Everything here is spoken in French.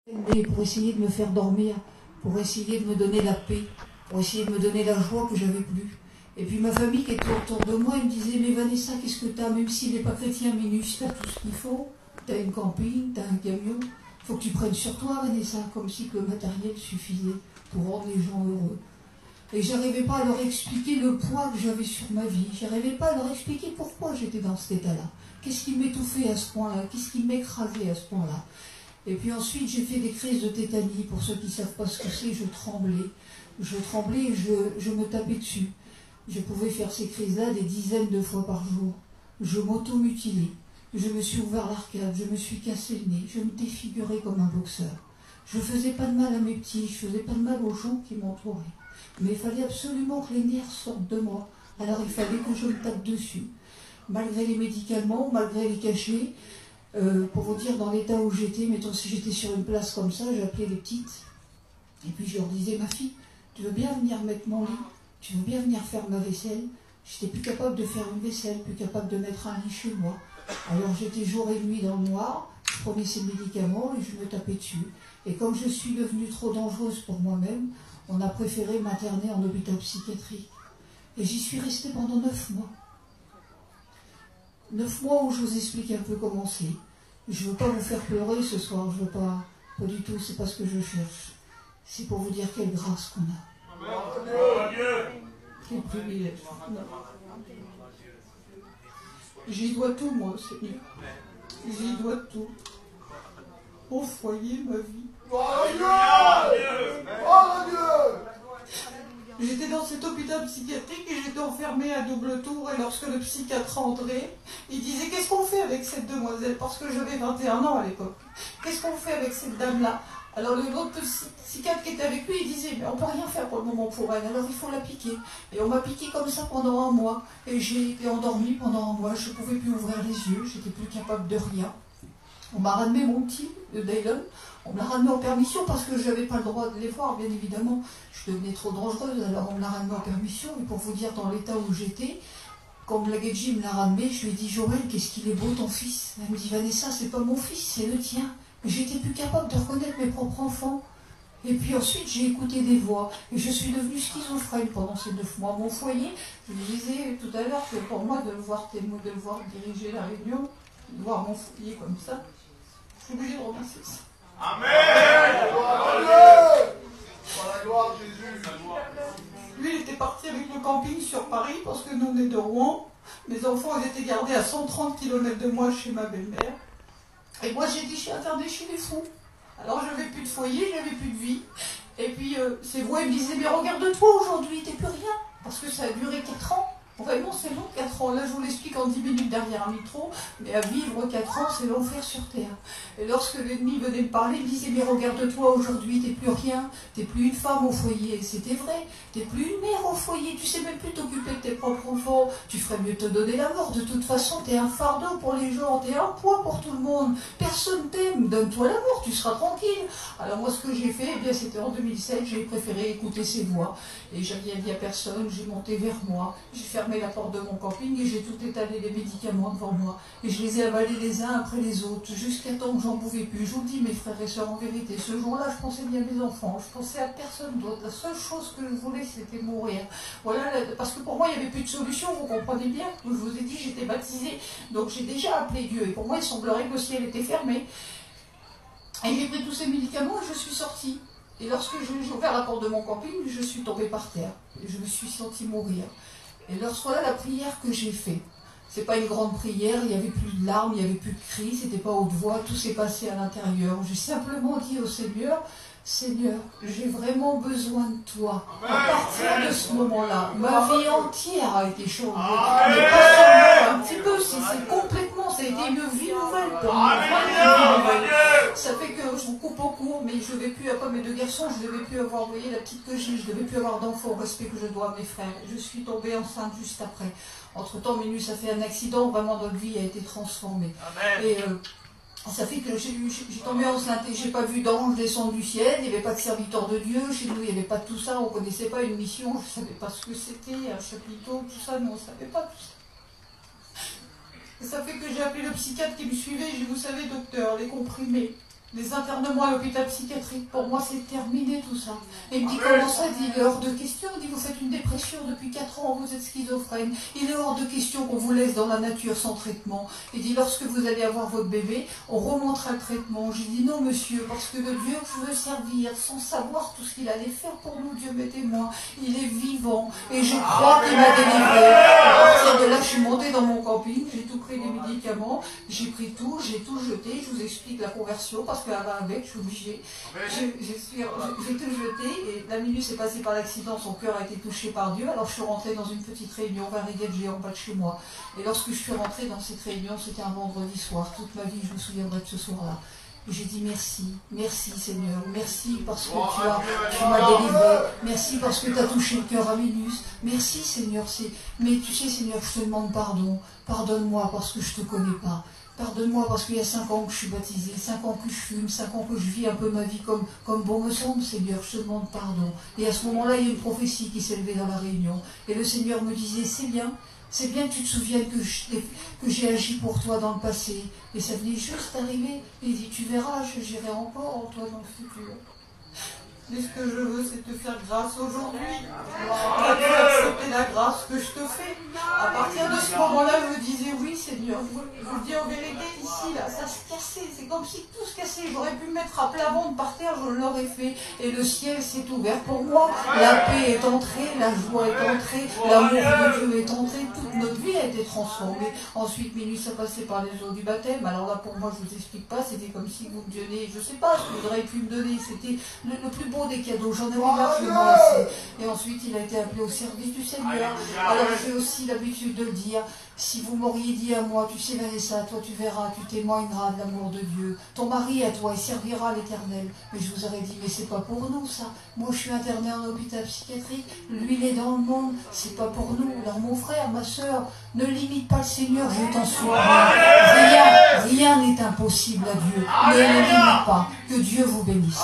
Pour essayer de me faire dormir, pour essayer de me donner la paix, pour essayer de me donner la joie que j'avais plus. Et puis ma famille qui était autour de moi, elle me disait, mais Vanessa, qu'est-ce que t'as? Même s'il n'est pas chrétien, Minus, t'as tout ce qu'il faut. T'as une camping, t'as un camion. Faut que tu prennes sur toi, Vanessa, comme si le matériel suffisait pour rendre les gens heureux. Et j'arrivais pas à leur expliquer le poids que j'avais sur ma vie. J'arrivais pas à leur expliquer pourquoi j'étais dans cet état-là. Qu'est-ce qui m'étouffait à ce point-là? Qu'est-ce qui m'écrasait à ce point-là? Et puis ensuite, j'ai fait des crises de tétanie. Pour ceux qui ne savent pas ce que c'est, je tremblais. Je tremblais et je me tapais dessus. Je pouvais faire ces crises-là des dizaines de fois par jour. Je m'auto-mutilais. Je me suis ouvert l'arcade, je me suis cassé le nez, je me défigurais comme un boxeur. Je ne faisais pas de mal à mes petits, je ne faisais pas de mal aux gens qui m'entouraient. Mais il fallait absolument que les nerfs sortent de moi. Alors il fallait que je me tape dessus. Malgré les médicaments, malgré les cachets, pour vous dire dans l'état où j'étais, mettons si j'étais sur une place comme ça, j'appelais les petites. Et puis je leur disais, ma fille, tu veux bien venir mettre mon lit? Tu veux bien venir faire ma vaisselle? J'étais plus capable de faire une vaisselle, plus capable de mettre un lit chez moi. Alors j'étais jour et nuit dans le noir, je prenais ces médicaments et je me tapais dessus. Et comme je suis devenue trop dangereuse pour moi-même, on a préféré m'interner en hôpital psychiatrique. Et j'y suis restée pendant 9 mois. 9 mois où je vous explique un peu comment c'est. Je ne veux pas vous faire pleurer ce soir, je veux pas du tout, c'est pas ce que je cherche. C'est pour vous dire quelle grâce qu'on a. Quel privilège. J'y dois tout, moi, Seigneur. J'y dois tout. Au foyer, ma vie. Oh Dieu! Oh Dieu! J'étais dans cet hôpital psychiatrique et j'étais enfermée à double tour. Et lorsque le psychiatre rentrait, il disait, qu'est-ce qu'on fait avec cette demoiselle? Parce que j'avais 21 ans à l'époque. Qu'est-ce qu'on fait avec cette dame-là? Alors l'autre psychiatre qui était avec lui, il disait, mais on ne peut rien faire pour le moment pour elle, alors il faut la piquer. Et on m'a piqué comme ça pendant 1 mois. Et j'ai été endormie pendant 1 mois, je ne pouvais plus ouvrir les yeux, j'étais plus capable de rien. On m'a ramené mon petit, Dylan, on me l'a ramené en permission parce que je n'avais pas le droit de les voir, bien évidemment. Je devenais trop dangereuse, alors on me l'a ramené en permission. Et pour vous dire dans l'état où j'étais, quand la Gadji me l'a ramené, je lui ai dit, Joël, qu'est-ce qu'il est beau ton fils? Elle me dit, Vanessa, c'est pas mon fils, c'est le tien. J'étais plus capable de reconnaître mes propres enfants. Et puis ensuite, j'ai écouté des voix. Et je suis devenue schizophrène pendant ces 9 mois. Mon foyer, je vous disais tout à l'heure que pour moi, de le voir diriger la réunion, de voir mon foyer comme ça, je suis obligée de remercier ça. Amen! Gloire à Dieu! Pour la gloire de Jésus. Lui, il était parti avec le camping sur Paris parce que nous, on est de Rouen. Mes enfants, ils étaient gardés à 130 km de moi chez ma belle-mère. Et moi, j'ai dit, je suis internée chez les fous. Alors, je n'avais plus de foyer, je n'avais plus de vie. Et puis, ces voix, ils me disaient, mais regarde-toi aujourd'hui, t'es plus rien. Parce que ça a duré 4 ans. Vraiment, c'est long, 4 ans. Là, je vous l'explique en 10 minutes derrière un micro. Mais à vivre 4 ans, c'est l'enfer sur Terre. Et lorsque l'ennemi venait me parler, il me disait, mais regarde-toi aujourd'hui, t'es plus rien. T'es plus une femme au foyer. Et c'était vrai. T'es plus une mère au foyer. Tu sais même plus t'occuper de tes propres enfants. Tu ferais mieux te donner la mort. De toute façon, t'es un fardeau pour les gens. T'es un poids pour tout le monde. Personne t'aime. Donne-toi la mort. Tu seras tranquille. Alors moi, ce que j'ai fait, eh bien, c'était en 2007. J'ai préféré écouter ces voix. Et j'avais dit à personne. J'ai monté vers moi. J'ai fermé la porte de mon camping et j'ai tout étalé les médicaments devant moi. Et je les ai avalés les uns après les autres, jusqu'à temps que j'en pouvais plus. Je vous le dis, mes frères et sœurs, en vérité, ce jour-là, je pensais bien à mes enfants. Je pensais à personne d'autre. La seule chose que je voulais, c'était mourir. Voilà, parce que pour moi, il n'y avait plus de solution, vous comprenez bien. Je vous ai dit, j'étais baptisée, donc j'ai déjà appelé Dieu. Et pour moi, il semblerait que le ciel était fermé. Et j'ai pris tous ces médicaments et je suis sortie. Et lorsque j'ai ouvert la porte de mon camping, je suis tombée par terre. Et je me suis sentie mourir. Et lorsque là, la prière que j'ai faite, c'est pas une grande prière, il n'y avait plus de larmes, il n'y avait plus de cris, c'était pas haute voix, tout s'est passé à l'intérieur. J'ai simplement dit au Seigneur, Seigneur, j'ai vraiment besoin de toi. À partir de ce moment-là, ma vie entière a été changée. Mais pas seulement un petit peu, c'est complètement, ça a été une vie nouvelle pour moi. Ça fait que je vous coupe au cours, mais je ne devais plus, après mes 2 garçons, je ne devais plus avoir, vous voyez, la petite que j'ai, je ne devais plus avoir d'enfants au respect que je dois à mes frères. Je suis tombée enceinte juste après. Entre-temps, Minus a fait un accident, vraiment notre vie a été transformée. Amen. Et ça fait que j'ai tombé enceinte et je n'ai pas vu d'ange descendre du ciel, il n'y avait pas de serviteur de Dieu, chez nous il n'y avait pas de tout ça, on ne connaissait pas une mission, je ne savais pas ce que c'était, un chapiteau, tout ça, nous on ne savait pas tout ça. Et ça fait que j'ai appelé le psychiatre qui me suivait, j'ai dit, vous savez docteur, les comprimés, Les internements à l'hôpital psychiatrique, pour moi, c'est terminé tout ça. Et il me dit, comment ça? Il est hors de question. Il dit, vous faites une dépression depuis 4 ans, vous êtes schizophrène. Il est hors de question qu'on vous laisse dans la nature sans traitement. Il dit, lorsque vous allez avoir votre bébé, on remontera le traitement. J'ai dit, non, monsieur, parce que le Dieu que je veux servir, sans savoir tout ce qu'il allait faire pour nous, Dieu m'est témoin, il est vivant. Et je crois qu'il m'a délivré. À partir de là, je suis montée dans mon camping, j'ai tout pris les médicaments, j'ai pris tout, j'ai tout jeté. Je vous explique la conversion, parce qu'elle va avec, je suis obligée. J'ai tout jeté, et la minute s'est passée par l'accident, son cœur a été touché par Dieu. Alors je suis rentrée dans une petite réunion vers Riget en bas de chez moi. Et lorsque je suis rentrée dans cette réunion, c'était un vendredi soir. Toute ma vie, je me souviendrai de ce soir-là. Et j'ai dit merci Seigneur, merci parce que tu m'as délivré, merci parce que tu as touché le cœur à Ménus, merci Seigneur, mais tu sais Seigneur, je te demande pardon, pardonne-moi parce que je ne te connais pas. Pardonne-moi parce qu'il y a 5 ans que je suis baptisée, 5 ans que je fume, 5 ans que je vis un peu ma vie comme bon me semble, Seigneur, je te demande pardon. Et à ce moment-là, il y a une prophétie qui s'est levée dans la réunion. Et le Seigneur me disait, c'est bien que tu te souviennes que j'ai agi pour toi dans le passé. Et ça venait juste d'arriver. Et il dit, tu verras, je gérerai encore en toi dans le futur. Mais ce que je veux, c'est te faire grâce aujourd'hui. Tu as accepté la grâce que je te fais. À partir de ce moment-là, je me disais, oui Seigneur, je vous dis en vérité, ici, là, ça se cassait. C'est comme si tout se cassait. J'aurais pu me mettre à plat ventre par terre, je l'aurais fait. Et le ciel s'est ouvert pour moi. La paix est entrée, la joie est entrée, l'amour de Dieu est entré. Toute notre vie a été transformée. Ensuite, minuit, ça passait par les eaux du baptême. Alors là, pour moi, je ne vous explique pas. C'était comme si vous me donniez, je ne sais pas ce que vous auriez pu me donner. C'était le plus beau des cadeaux, j'en ai largement assez. Et ensuite, il a été appelé au service du Seigneur. Alors, j'ai aussi l'habitude de le dire. Si vous m'auriez dit à moi, tu sais Vanessa, toi tu verras, tu témoigneras de l'amour de Dieu. Ton mari à toi, il servira à l'Éternel. Mais je vous aurais dit, mais c'est pas pour nous ça. Moi je suis interné en hôpital psychiatrique, lui il est dans le monde, c'est pas pour nous. Alors mon frère, ma soeur, ne limite pas le Seigneur, je t'en sois. Rien n'est impossible à Dieu. Ne le limite pas. Que Dieu vous bénisse.